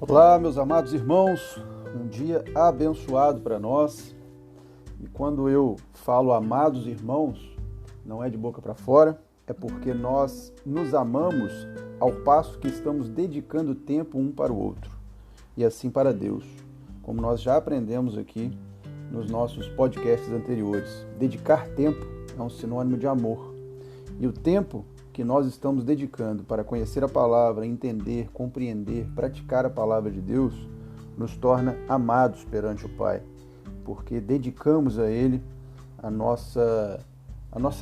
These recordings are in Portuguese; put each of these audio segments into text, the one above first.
Olá, meus amados irmãos, um dia abençoado para nós. E quando eu falo amados irmãos, não é de boca para fora, é porque nós nos amamos ao passo que estamos dedicando tempo um para o outro e assim para Deus, como nós já aprendemos aqui nos nossos podcasts anteriores. Dedicar tempo é um sinônimo de amor, e o tempo que nós estamos dedicando para conhecer a palavra, entender, compreender, praticar a palavra de Deus, nos torna amados perante o Pai, porque dedicamos a Ele a nossa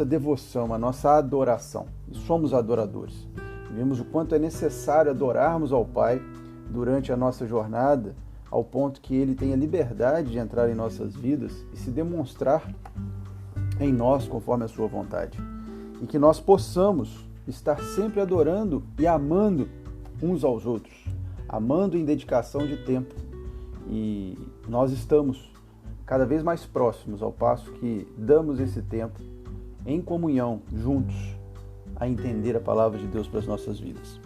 devoção, a nossa adoração. E somos adoradores. Vimos o quanto é necessário adorarmos ao Pai durante a nossa jornada, ao ponto que Ele tenha liberdade de entrar em nossas vidas e se demonstrar em nós conforme a sua vontade. E que nós possamos estar sempre adorando e amando uns aos outros, amando em dedicação de tempo. E nós estamos cada vez mais próximos, ao passo que damos esse tempo em comunhão, juntos, a entender a palavra de Deus para as nossas vidas.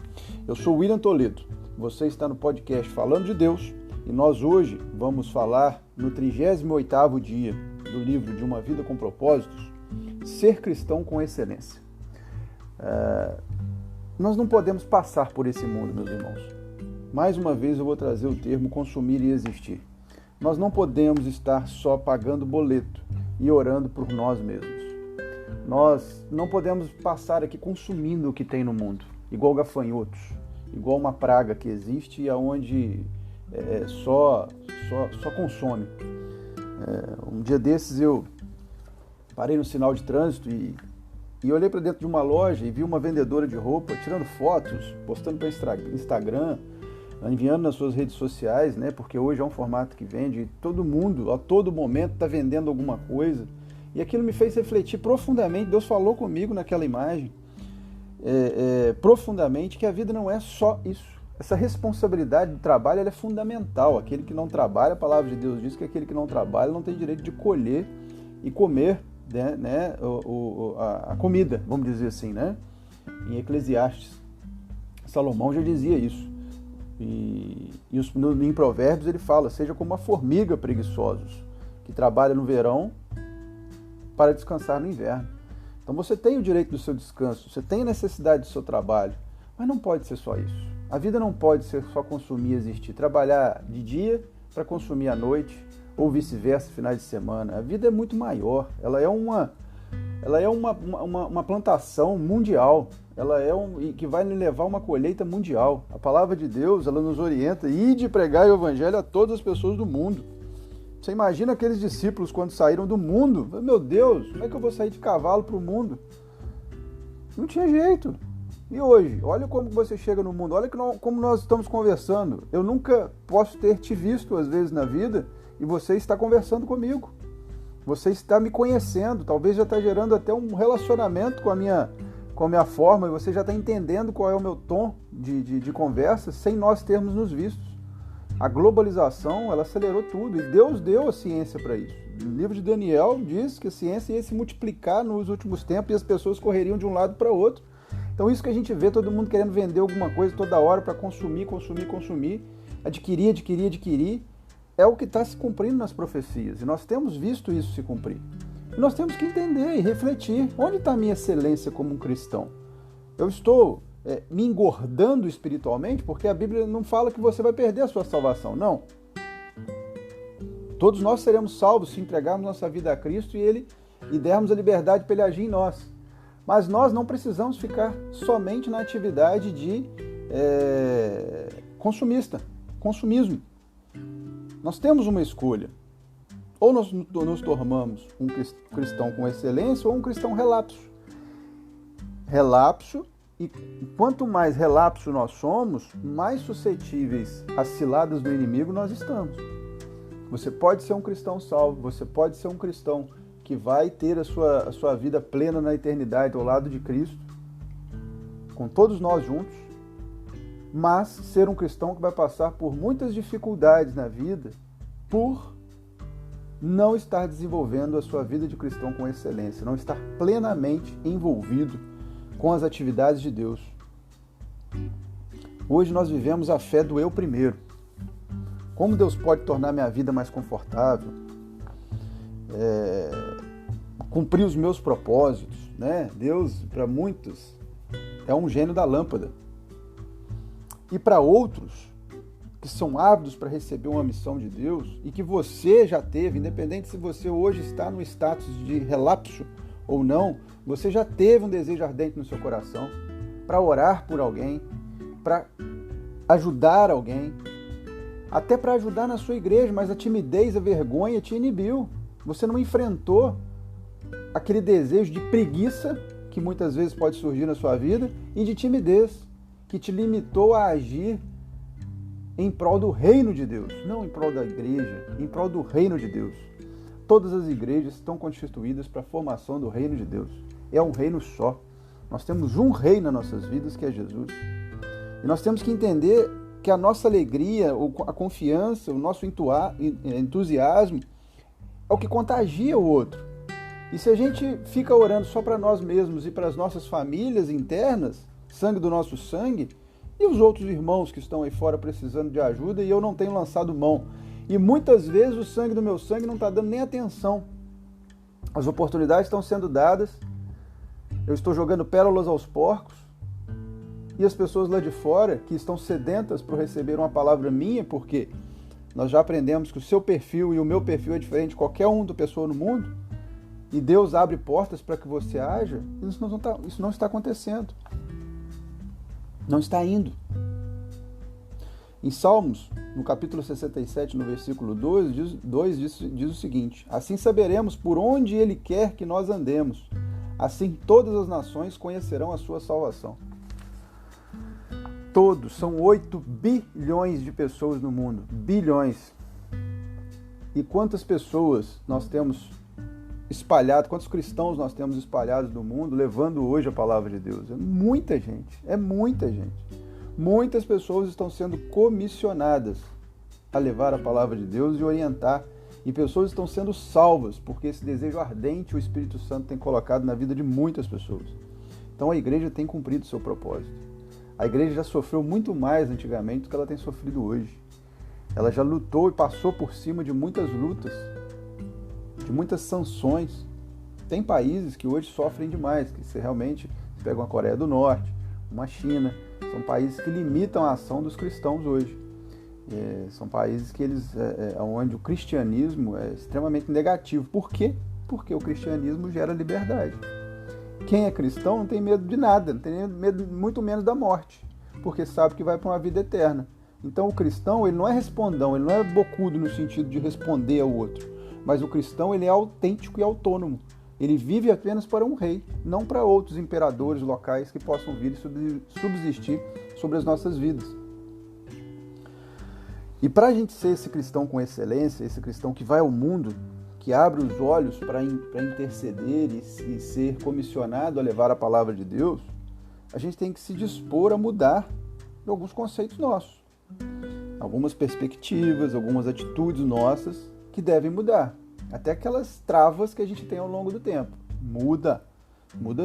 Eu sou William Toledo, você está no podcast Falando de Deus, e nós hoje vamos falar no 38º dia do livro De Uma Vida com Propósitos, Ser Cristão com Excelência. Nós não podemos passar por esse mundo, meus irmãos. Mais uma vez eu vou trazer o termo consumir e existir. Nós não podemos estar só pagando boleto e orando por nós mesmos. Nós não podemos passar aqui consumindo o que tem no mundo, igual gafanhotos, igual uma praga que existe e onde só consome. Um dia desses eu parei no sinal de trânsito e olhei para dentro de uma loja e vi uma vendedora de roupa tirando fotos, postando para Instagram, enviando nas suas redes sociais, né? Porque hoje é um formato que vende e todo mundo, a todo momento, está vendendo alguma coisa. E aquilo me fez refletir profundamente. Deus falou comigo naquela imagem, profundamente, que a vida não é só isso. Essa responsabilidade do trabalho ela é fundamental. Aquele que não trabalha, a palavra de Deus diz que aquele que não trabalha não tem direito de colher e comer, né, a comida, vamos dizer assim, né? Em Eclesiastes, Salomão já dizia isso. E em Provérbios ele fala: seja como uma formiga preguiçosos, que trabalha no verão para descansar no inverno. Então você tem o direito do seu descanso, você tem a necessidade do seu trabalho, mas não pode ser só isso. A vida não pode ser só consumir e existir, trabalhar de dia para consumir à noite, ou vice-versa, finais de semana. A vida é muito maior, ela é uma plantação mundial, que vai nos levar a uma colheita mundial. A palavra de Deus, ela nos orienta: ide pregar o evangelho a todas as pessoas do mundo. Você imagina aqueles discípulos quando saíram do mundo? Meu Deus, como é que eu vou sair de cavalo para o mundo? Não tinha jeito. E hoje, olha como você chega no mundo, olha como nós estamos conversando. Eu nunca posso ter te visto às vezes na vida e você está conversando comigo. Você está me conhecendo, talvez já está gerando até um relacionamento com a minha forma, e você já está entendendo qual é o meu tom de conversa sem nós termos nos vistos. A globalização, ela acelerou tudo, e Deus deu a ciência para isso. O livro de Daniel diz que a ciência ia se multiplicar nos últimos tempos e as pessoas correriam de um lado para o outro. Então isso que a gente vê, todo mundo querendo vender alguma coisa toda hora para consumir, adquirir, é o que está se cumprindo nas profecias. E nós temos visto isso se cumprir. E nós temos que entender e refletir. Onde está a minha excelência como um cristão? Eu estou me engordando espiritualmente? Porque a Bíblia não fala que você vai perder a sua salvação. Não. Todos nós seremos salvos se entregarmos nossa vida a Cristo e dermos a liberdade para Ele agir em nós. Mas nós não precisamos ficar somente na atividade de consumismo. Nós temos uma escolha. Ou nós nos tornamos um cristão com excelência ou um cristão relapso. E quanto mais relapso nós somos, mais suscetíveis às ciladas do inimigo nós estamos. Você pode ser um cristão salvo, você pode ser um cristão que vai ter a sua vida plena na eternidade ao lado de Cristo, com todos nós juntos, mas ser um cristão que vai passar por muitas dificuldades na vida por não estar desenvolvendo a sua vida de cristão com excelência, não estar plenamente envolvido com as atividades de Deus. Hoje nós vivemos a fé do eu primeiro. Como Deus pode tornar minha vida mais confortável, cumprir os meus propósitos, né? Deus, para muitos, é um gênio da lâmpada. E para outros, que são ávidos para receber uma missão de Deus, e que você já teve, independente se você hoje está no status de relapso ou não, você já teve um desejo ardente no seu coração para orar por alguém, para ajudar alguém, até para ajudar na sua igreja, mas a timidez, a vergonha te inibiu. Você não enfrentou aquele desejo de preguiça que muitas vezes pode surgir na sua vida e de timidez, que te limitou a agir em prol do reino de Deus, não em prol da igreja, em prol do reino de Deus. Todas as igrejas estão constituídas para a formação do reino de Deus. É um reino só. Nós temos um rei nas nossas vidas, que é Jesus. E nós temos que entender que a nossa alegria, a confiança, o nosso entusiasmo é o que contagia o outro. E se a gente fica orando só para nós mesmos e para as nossas famílias internas, sangue do nosso sangue, e os outros irmãos que estão aí fora precisando de ajuda e eu não tenho lançado mão. E muitas vezes o sangue do meu sangue não está dando nem atenção. As oportunidades estão sendo dadas, eu estou jogando pérolas aos porcos, e as pessoas lá de fora que estão sedentas por receber uma palavra minha, porque nós já aprendemos que o seu perfil e o meu perfil é diferente de qualquer outra pessoa no mundo, e Deus abre portas para que você haja, isso não está acontecendo. Não está indo. Em Salmos, no capítulo 67, no versículo 2, diz o seguinte: assim saberemos por onde Ele quer que nós andemos, assim todas as nações conhecerão a sua salvação. Todos, são 8 bilhões de pessoas no mundo, bilhões. E quantas pessoas nós temos espalhado, quantos cristãos nós temos espalhados no mundo, levando hoje a palavra de Deus? É muita gente. Muitas pessoas estão sendo comissionadas a levar a palavra de Deus e orientar, e pessoas estão sendo salvas, porque esse desejo ardente o Espírito Santo tem colocado na vida de muitas pessoas. Então a igreja tem cumprido o seu propósito. A igreja já sofreu muito mais antigamente do que ela tem sofrido hoje. Ela já lutou e passou por cima de muitas lutas, de muitas sanções. Tem países que hoje sofrem demais, que você realmente pega uma Coreia do Norte, uma China, são países que limitam a ação dos cristãos hoje. São países que onde o cristianismo é extremamente negativo. Por quê? Porque o cristianismo gera liberdade. Quem é cristão não tem medo de nada, não tem medo muito menos da morte, porque sabe que vai para uma vida eterna. Então o cristão, ele não é respondão, ele não é bocudo no sentido de responder ao outro, mas o cristão, ele é autêntico e autônomo. Ele vive apenas para um rei, não para outros imperadores locais que possam vir e subsistir sobre as nossas vidas. E para a gente ser esse cristão com excelência, esse cristão que vai ao mundo, que abre os olhos para interceder e ser comissionado a levar a palavra de Deus, a gente tem que se dispor a mudar alguns conceitos nossos, algumas perspectivas, algumas atitudes nossas que devem mudar. Até aquelas travas que a gente tem ao longo do tempo. Muda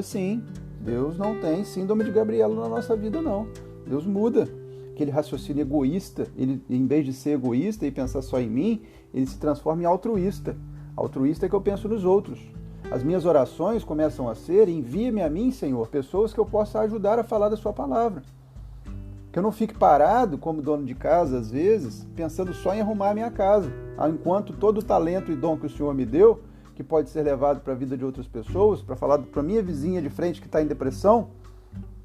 sim. Deus não tem síndrome de Gabriela na nossa vida, não. Deus muda. Aquele raciocínio egoísta, ele, em vez de ser egoísta e pensar só em mim, ele se transforma em altruísta. Altruísta é que eu penso nos outros. As minhas orações começam a ser: envia-me a mim, Senhor, pessoas que eu possa ajudar a falar da sua palavra. Que eu não fique parado, como dono de casa, às vezes, pensando só em arrumar a minha casa, enquanto todo o talento e dom que o Senhor me deu, que pode ser levado para a vida de outras pessoas, para falar para a minha vizinha de frente que está em depressão,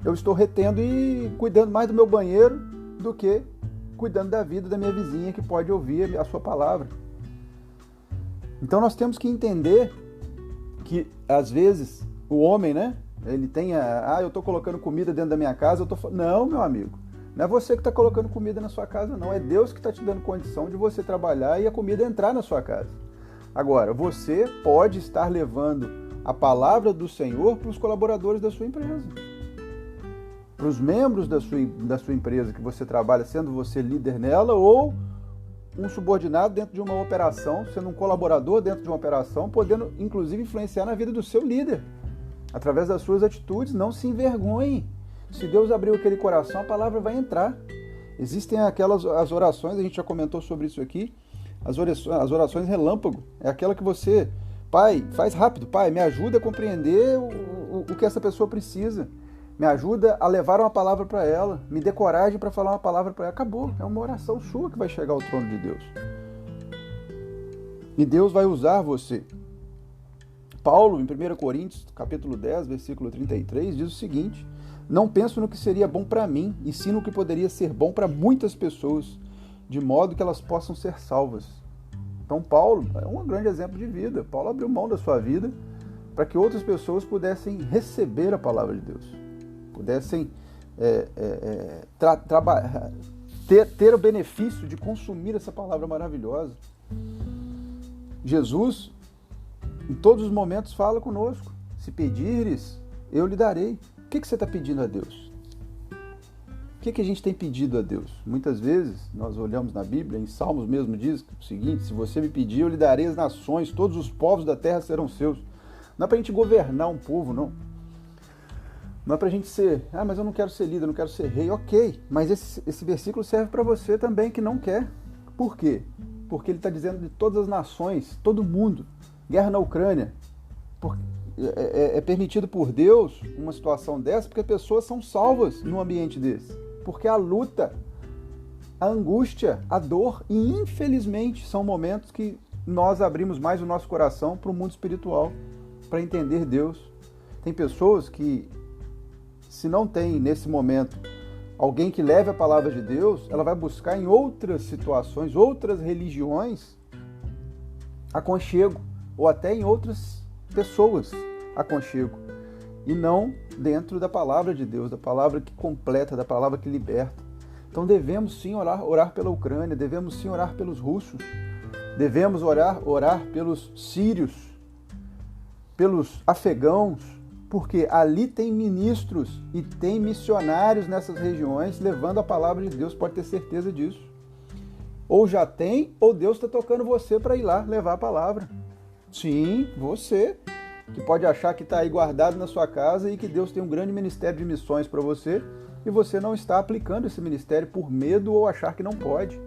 eu estou retendo e cuidando mais do meu banheiro do que cuidando da vida da minha vizinha que pode ouvir a sua palavra. Então nós temos que entender que, às vezes, o homem, né, ele tem eu estou colocando comida dentro da minha casa, Não, meu amigo. Não é você que está colocando comida na sua casa, não. É Deus que está te dando condição de você trabalhar e a comida entrar na sua casa. Agora, você pode estar levando a palavra do Senhor para os colaboradores da sua empresa. Para os membros da sua empresa que você trabalha, sendo você líder nela ou um subordinado dentro de uma operação, sendo um colaborador dentro de uma operação, podendo inclusive influenciar na vida do seu líder, através das suas atitudes. Não se envergonhe. Se Deus abriu aquele coração, a palavra vai entrar. Existem as orações, a gente já comentou sobre isso aqui, as orações relâmpago. É aquela que você, pai, faz rápido, pai, me ajuda a compreender o que essa pessoa precisa. Me ajuda a levar uma palavra para ela, me dê coragem para falar uma palavra para ela. Acabou, é uma oração sua que vai chegar ao trono de Deus. E Deus vai usar você. Paulo, em 1 Coríntios, capítulo 10, versículo 33, diz o seguinte: não penso no que seria bom para mim, e sim no que poderia ser bom para muitas pessoas, de modo que elas possam ser salvas. Então Paulo é um grande exemplo de vida. Paulo abriu mão da sua vida para que outras pessoas pudessem receber a palavra de Deus, pudessem ter o benefício de consumir essa palavra maravilhosa. Jesus, em todos os momentos, fala conosco: se pedires, eu lhe darei. O que você está pedindo a Deus? O que a gente tem pedido a Deus? Muitas vezes, nós olhamos na Bíblia, em Salmos mesmo diz o seguinte: se você me pedir, eu lhe darei as nações, todos os povos da terra serão seus. Não é para a gente governar um povo, não. Não é para a gente ser, mas eu não quero ser líder, eu não quero ser rei. Ok, mas esse versículo serve para você também que não quer. Por quê? Porque ele está dizendo de todas as nações, todo mundo. Guerra na Ucrânia. É permitido por Deus uma situação dessa porque pessoas são salvas num ambiente desse. Porque a luta, a angústia, a dor, e infelizmente são momentos que nós abrimos mais o nosso coração para o mundo espiritual, para entender Deus. Tem pessoas que, se não tem nesse momento alguém que leve a palavra de Deus, ela vai buscar em outras situações, outras religiões, aconchego, ou até em outras pessoas, aconchego, e não dentro da palavra de Deus, da palavra que completa, da palavra que liberta. Então devemos sim orar pela Ucrânia, devemos sim orar pelos russos, devemos orar pelos sírios, pelos afegãos, porque ali tem ministros e tem missionários nessas regiões levando a palavra de Deus, pode ter certeza disso. Ou já tem, ou Deus está tocando você para ir lá levar a palavra. Sim, você, que pode achar que está aí guardado na sua casa e que Deus tem um grande ministério de missões para você e você não está aplicando esse ministério por medo ou achar que não pode.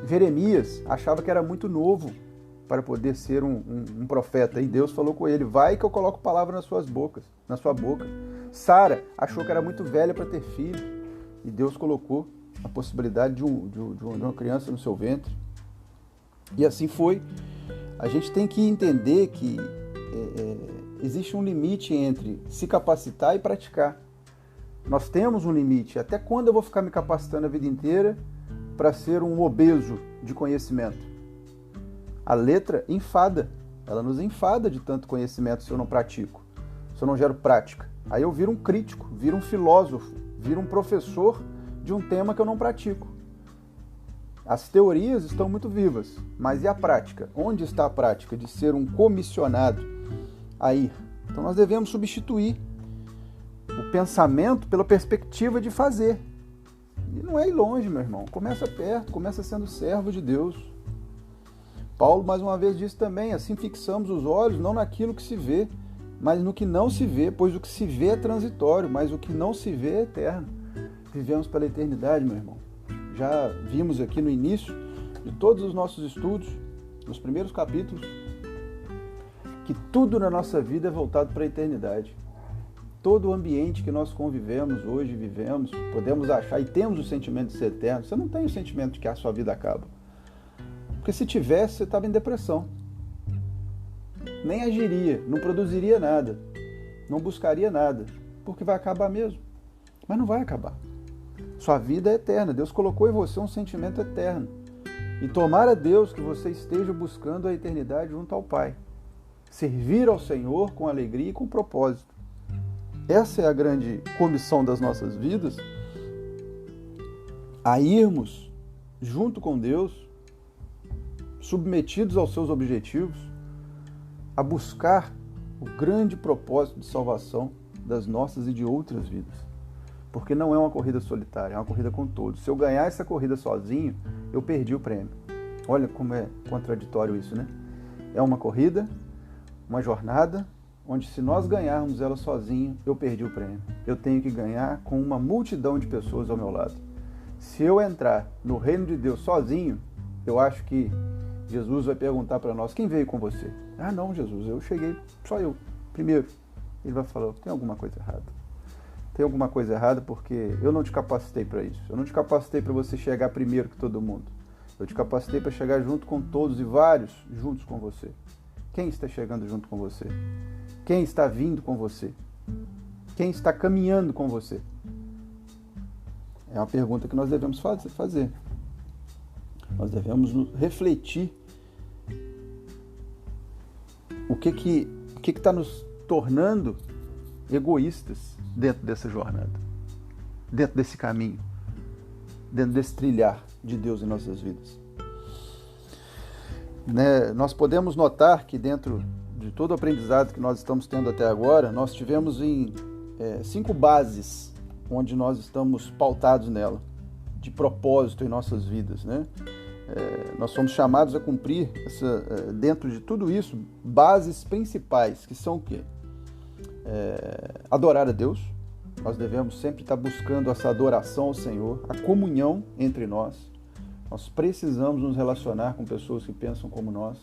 Jeremias achava que era muito novo para poder ser um profeta, e Deus falou com ele: vai que eu coloco palavra na sua boca. Sara achou que era muito velha para ter filho, e Deus colocou a possibilidade de uma criança no seu ventre. E assim foi. A gente tem que entender que existe um limite entre se capacitar e praticar. Nós temos um limite. Até quando eu vou ficar me capacitando a vida inteira para ser um obeso de conhecimento? A letra enfada. Ela nos enfada de tanto conhecimento se eu não pratico, se eu não gero prática. Aí eu viro um crítico, viro um filósofo, viro um professor de um tema que eu não pratico. As teorias estão muito vivas, mas e a prática? Onde está a prática de ser um comissionado a ir? Então nós devemos substituir o pensamento pela perspectiva de fazer. E não é ir longe, meu irmão. Começa perto, começa sendo servo de Deus. Paulo, mais uma vez, disse também: assim fixamos os olhos não naquilo que se vê, mas no que não se vê, pois o que se vê é transitório, mas o que não se vê é eterno. Vivemos pela eternidade, meu irmão. Já vimos aqui no início de todos os nossos estudos, nos primeiros capítulos, que tudo na nossa vida é voltado para a eternidade. Todo o ambiente que nós convivemos hoje, vivemos, podemos achar e temos o sentimento de ser eterno. Você não tem o sentimento de que a sua vida acaba. Porque se tivesse, você estava em depressão. Nem agiria, não produziria nada, não buscaria nada, porque vai acabar mesmo. Mas não vai acabar. Sua vida é eterna. Deus colocou em você um sentimento eterno. E tomara a Deus que você esteja buscando a eternidade junto ao Pai. Servir ao Senhor com alegria e com propósito. Essa é a grande comissão das nossas vidas, a irmos junto com Deus, submetidos aos seus objetivos, a buscar o grande propósito de salvação das nossas e de outras vidas. Porque não é uma corrida solitária, é uma corrida com todos. Se eu ganhar essa corrida sozinho, eu perdi o prêmio. Olha como é contraditório isso, né? É uma corrida, uma jornada, onde se nós ganharmos ela sozinho, eu perdi o prêmio. Eu tenho que ganhar com uma multidão de pessoas ao meu lado. Se eu entrar no reino de Deus sozinho, eu acho que Jesus vai perguntar para nós, quem veio com você? Ah, não, Jesus, eu cheguei, só eu, primeiro. Ele vai falar, tem alguma coisa errada. Tem alguma coisa errada porque eu não te capacitei para isso. Eu não te capacitei para você chegar primeiro que todo mundo. Eu te capacitei para chegar junto com todos e vários juntos com você. Quem está chegando junto com você? Quem está vindo com você? Quem está caminhando com você? É uma pergunta que nós devemos fazer. Nós devemos refletir o que está nos tornando egoístas dentro dessa jornada, dentro desse caminho, dentro desse trilhar de Deus em nossas vidas. Né? Nós podemos notar que dentro de todo o aprendizado que nós estamos tendo até agora, nós tivemos 5 bases onde nós estamos pautados nela, de propósito em nossas vidas, né? Nós somos chamados a cumprir, dentro de tudo isso, bases principais, que são o quê? Adorar a Deus. Nós devemos sempre estar buscando essa adoração ao Senhor, a comunhão entre nós. Nós precisamos nos relacionar com pessoas que pensam como nós,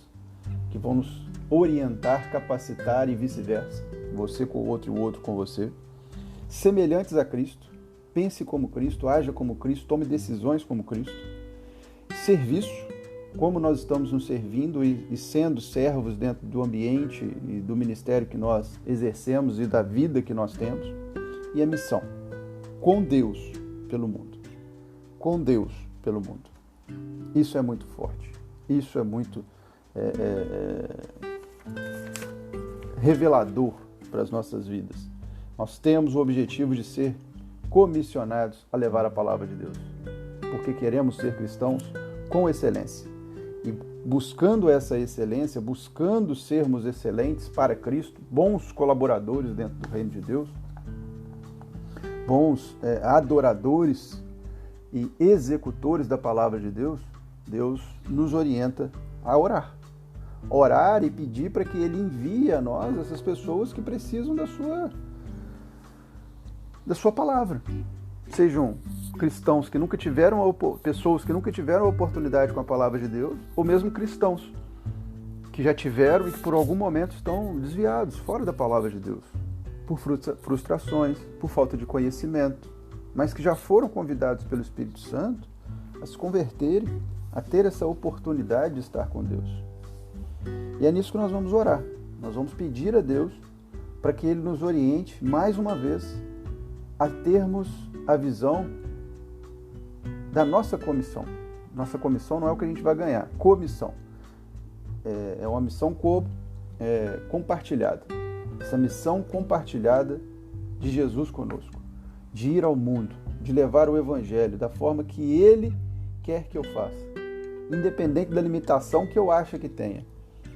que vão nos orientar, capacitar e vice-versa. Você com o outro e o outro com você. Semelhantes a Cristo, pense como Cristo, haja como Cristo, tome decisões como Cristo. Serviço, como nós estamos nos servindo e sendo servos dentro do ambiente e do ministério que nós exercemos e da vida que nós temos. E a missão, com Deus pelo mundo. Com Deus pelo mundo. Isso é muito forte. Isso é muito revelador para as nossas vidas. Nós temos o objetivo de ser comissionados a levar a palavra de Deus, porque queremos ser cristãos com excelência. E buscando essa excelência, buscando sermos excelentes para Cristo, bons colaboradores dentro do reino de Deus, bons adoradores e executores da palavra de Deus, Deus nos orienta a orar. Orar e pedir para que Ele envie a nós essas pessoas que precisam da sua palavra. Sejam cristãos que nunca tiveram, pessoas que nunca tiveram a oportunidade com a palavra de Deus, ou mesmo cristãos que já tiveram e que por algum momento estão desviados, fora da palavra de Deus, por frustrações, por falta de conhecimento, mas que já foram convidados pelo Espírito Santo a se converterem, a ter essa oportunidade de estar com Deus. E é nisso que nós vamos orar. Nós vamos pedir a Deus para que Ele nos oriente mais uma vez a termos a visão da nossa comissão. Nossa comissão não é o que a gente vai ganhar. Comissão. É uma missão compartilhada. Essa missão compartilhada de Jesus conosco. De ir ao mundo, de levar o Evangelho da forma que Ele quer que eu faça. Independente da limitação que eu acho que tenha.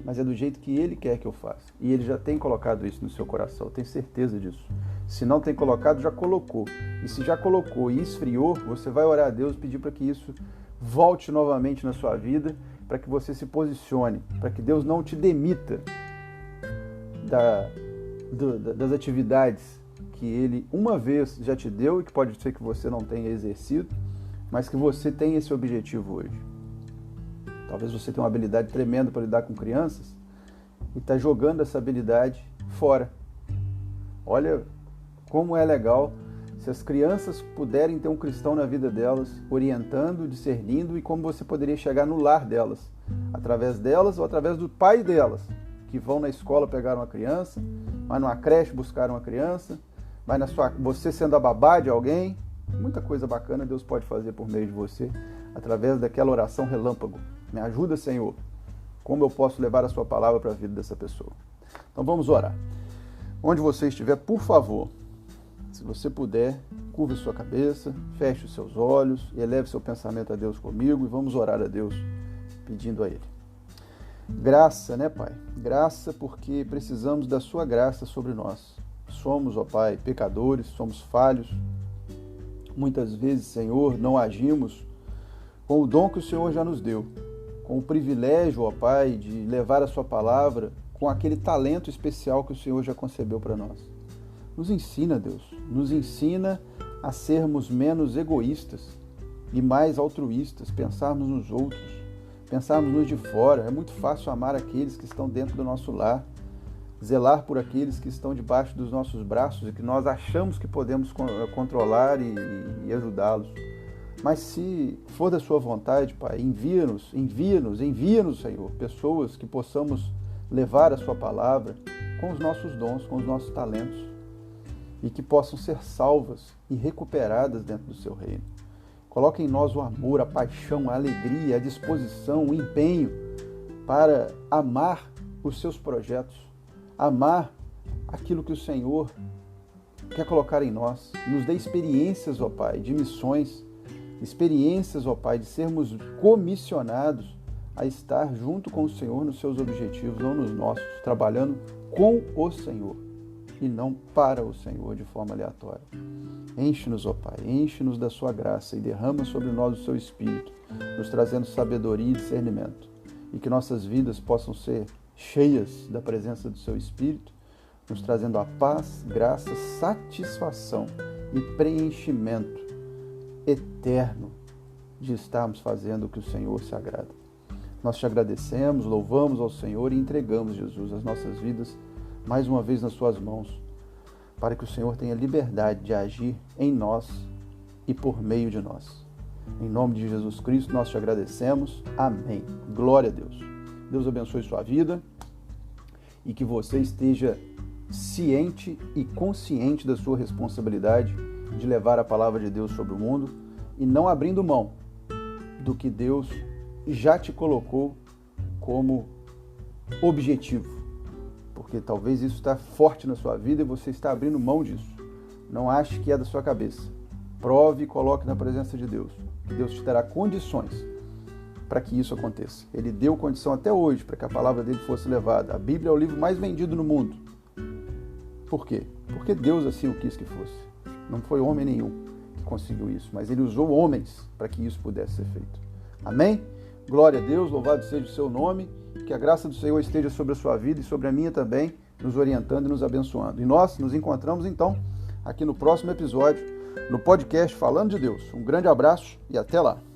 Mas é do jeito que Ele quer que eu faça. E Ele já tem colocado isso no seu coração, eu tenho certeza disso. Se não tem colocado, já colocou. E se já colocou e esfriou, você vai orar a Deus, pedir para que isso volte novamente na sua vida, para que você se posicione, para que Deus não te demita das atividades que Ele uma vez já te deu e que pode ser que você não tenha exercido, mas que você tem esse objetivo hoje. Talvez você tenha uma habilidade tremenda para lidar com crianças e está jogando essa habilidade fora. Olha como é legal se as crianças puderem ter um cristão na vida delas, orientando, discernindo, e como você poderia chegar no lar delas, através delas ou através do pai delas, que vão na escola pegar uma criança, vai numa creche buscar uma criança, vai você sendo a babá de alguém. Muita coisa bacana Deus pode fazer por meio de você, através daquela oração relâmpago. Me ajuda, Senhor, como eu posso levar a sua palavra para a vida dessa pessoa. Então vamos orar. Onde você estiver, por favor, se você puder, curva sua cabeça, feche os seus olhos, eleve seu pensamento a Deus comigo e vamos orar a Deus pedindo a Ele. Graça, né, Pai? Graça, porque precisamos da sua graça sobre nós. Somos, ó Pai, pecadores, somos falhos, Muitas vezes, Senhor, não agimos com o dom que o Senhor já nos deu, com o privilégio, ó Pai, de levar a sua palavra com aquele talento especial que o Senhor já concebeu para nós. Nos ensina, Deus, nos ensina a sermos menos egoístas e mais altruístas, pensarmos nos outros, pensarmos nos de fora. É muito fácil amar aqueles que estão dentro do nosso lar, zelar por aqueles que estão debaixo dos nossos braços e que nós achamos que podemos controlar e ajudá-los. Mas se for da sua vontade, Pai, envia-nos, Senhor, pessoas que possamos levar a sua palavra com os nossos dons, com os nossos talentos e que possam ser salvas e recuperadas dentro do seu reino. Coloque em nós o amor, a paixão, a alegria, a disposição, o empenho para amar os seus projetos, amar aquilo que o Senhor quer colocar em nós. Nos dê experiências, ó Pai, de missões, experiências, ó Pai, de sermos comissionados a estar junto com o Senhor nos seus objetivos, não nos nossos, trabalhando com o Senhor e não para o Senhor de forma aleatória. Enche-nos, ó Pai, enche-nos da sua graça e derrama sobre nós o seu Espírito, nos trazendo sabedoria e discernimento, e que nossas vidas possam ser cheias da presença do seu Espírito, nos trazendo a paz, graça, satisfação e preenchimento eterno de estarmos fazendo o que o Senhor se agrada. Nós te agradecemos, louvamos ao Senhor e entregamos, Jesus, as nossas vidas mais uma vez nas suas mãos, para que o Senhor tenha liberdade de agir em nós e por meio de nós. Em nome de Jesus Cristo, nós te agradecemos. Amém. Glória a Deus. Deus abençoe sua vida e que você esteja ciente e consciente da sua responsabilidade de levar a palavra de Deus sobre o mundo e não abrindo mão do que Deus já te colocou como objetivo, porque talvez isso está forte na sua vida e você está abrindo mão disso. Não ache que é da sua cabeça. Prove e coloque na presença de Deus, que Deus te dará condições para que isso aconteça. Ele deu condição até hoje para que a palavra dele fosse levada. A Bíblia é o livro mais vendido no mundo. Por quê? Porque Deus assim o quis que fosse. Não foi homem nenhum que conseguiu isso, mas ele usou homens para que isso pudesse ser feito. Amém? Glória a Deus, louvado seja o seu nome, que a graça do Senhor esteja sobre a sua vida e sobre a minha também, nos orientando e nos abençoando. E nós nos encontramos então aqui no próximo episódio, no podcast Falando de Deus. Um grande abraço e até lá!